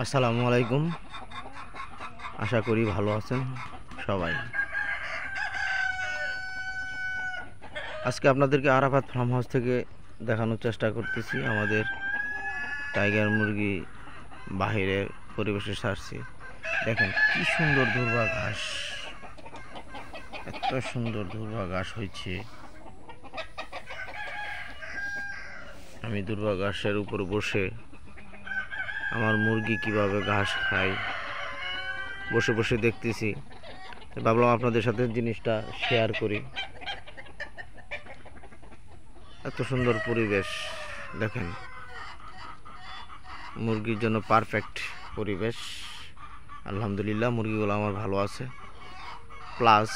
আসসালামু আলাইকুম। আশা করি ভালো আছেন সবাই। আজকে আপনাদেরকে আরাফাত ফার্ম হাউস থেকে দেখানোর চেষ্টা করতেছি আমাদের টাইগার মুরগি বাহিরে পরিবেশে ছাড়ছি। দেখেন কি সুন্দর দুর্বা ঘাস, এত সুন্দর দুর্বা ঘাস হয়েছে। আমি দুর্বা ঘাসের উপর বসে আমার মুরগি কিভাবে ঘাস খায় বসে বসে দেখতেছি। ভাবলাম আপনাদের সাথে জিনিসটা শেয়ার করি। এত সুন্দর পরিবেশ, দেখেন মুরগির জন্য পারফেক্ট পরিবেশ। আলহামদুলিল্লাহ মুরগিগুলো আমার ভালো আছে। প্লাস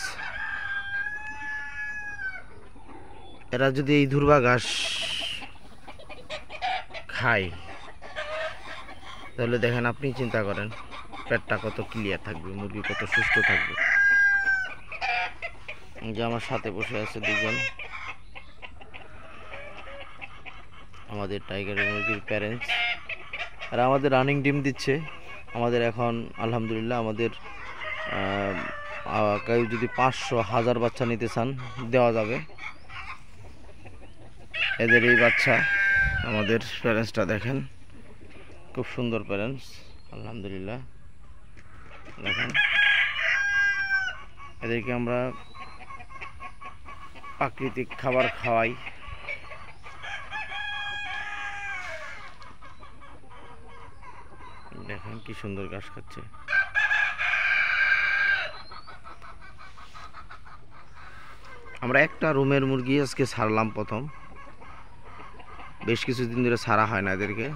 এরা যদি এই দুর্বা ঘাস খায় তাহলে দেখেন, আপনি চিন্তা করেন পেটটা কত ক্লিয়ার থাকবে, মুরগি কত সুস্থ থাকবে। যে আমার সাথে বসে আছে দুজন আমাদের টাইগারের মুরগির প্যারেন্টস, আর আমাদের রানিং ডিম দিচ্ছে। আমাদের এখন আলহামদুলিল্লাহ আমাদের কেউ যদি 500-1000 বাচ্চা নিতে চান দেওয়া যাবে। এদের এই বাচ্চা আমাদের প্যারেন্টসটা দেখেন, খুব সুন্দর প্যারেন্টস আলহামদুলিল্লাহ। দেখেন এদেরকে আমরা প্রাকৃতিক খাবার খাওয়াই। দেখেন কি সুন্দর ঘাস খাচ্ছে। আমরা একটা রুমের মুরগি আজকে ছাড়লাম প্রথম, বেশ কিছুদিন ধরে ছাড়া হয় না এদেরকে,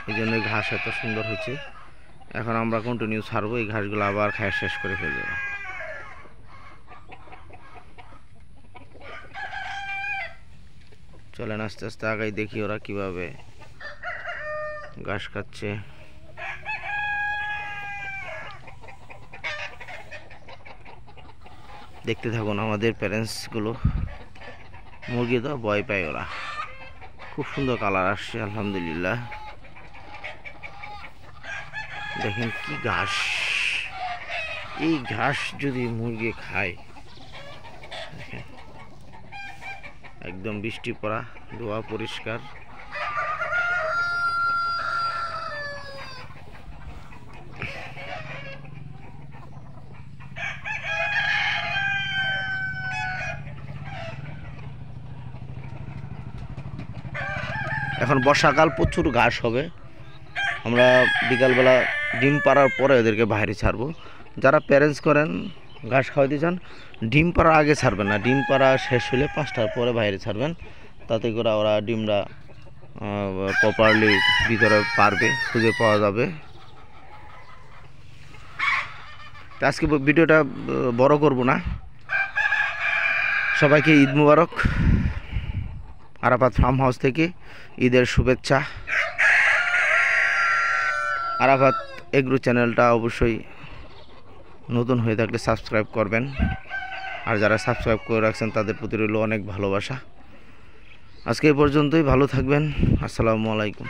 এই জন্য ঘাস এত সুন্দর হয়েছে। এখন আমরা কন্টিনিউ ছাড়বো, এই ঘাসগুলো আবার খায় শেষ করে ফেলবো। চলেন আস্তে আস্তে আগাই, দেখি ওরা কিভাবে ঘাস খাচ্ছে। দেখতে থাকুন আমাদের প্যারেন্টসগুলো। মুরগি তো ভয় পায় ওরা, খুব সুন্দর কালার আসছে আলহামদুলিল্লাহ। দেখেন কি ঘাস, এই ঘাস যদি মুরগি খায়, দেখেন একদম বৃষ্টি পড়া, ধোয়া পরিষ্কার। এখন বর্ষাকাল, প্রচুর ঘাস হবে। আমরা বিকালবেলা ডিম পাড়ার পরে ওদেরকে বাইরে ছাড়বো। যারা প্যারেন্টস করেন ঘাস খাওয়াইতে চান, ডিম পাড়ার আগে ছাড়বেন না, ডিম পাড়া শেষ হলে 5টার পরে বাইরে ছাড়বেন। তাতে করে ওরা ডিমটা প্রপারলি ভিতরে পারবে, খুঁজে পাওয়া যাবে। আজকে ভিডিওটা বড় করব না। সবাইকে ঈদ মুবারক। আরাফাত ফার্ম হাউস থেকে ঈদের শুভেচ্ছা। আরাফাত এগ্রো চ্যানেলটা অবশ্যই নতুন হয়ে থাকলে সাবস্ক্রাইব করবেন, আর যারা সাবস্ক্রাইব করে রাখছেন তাদের প্রতি রইল অনেক ভালোবাসা। আজকে এই পর্যন্তই, ভালো থাকবেন। আসসালামু আলাইকুম।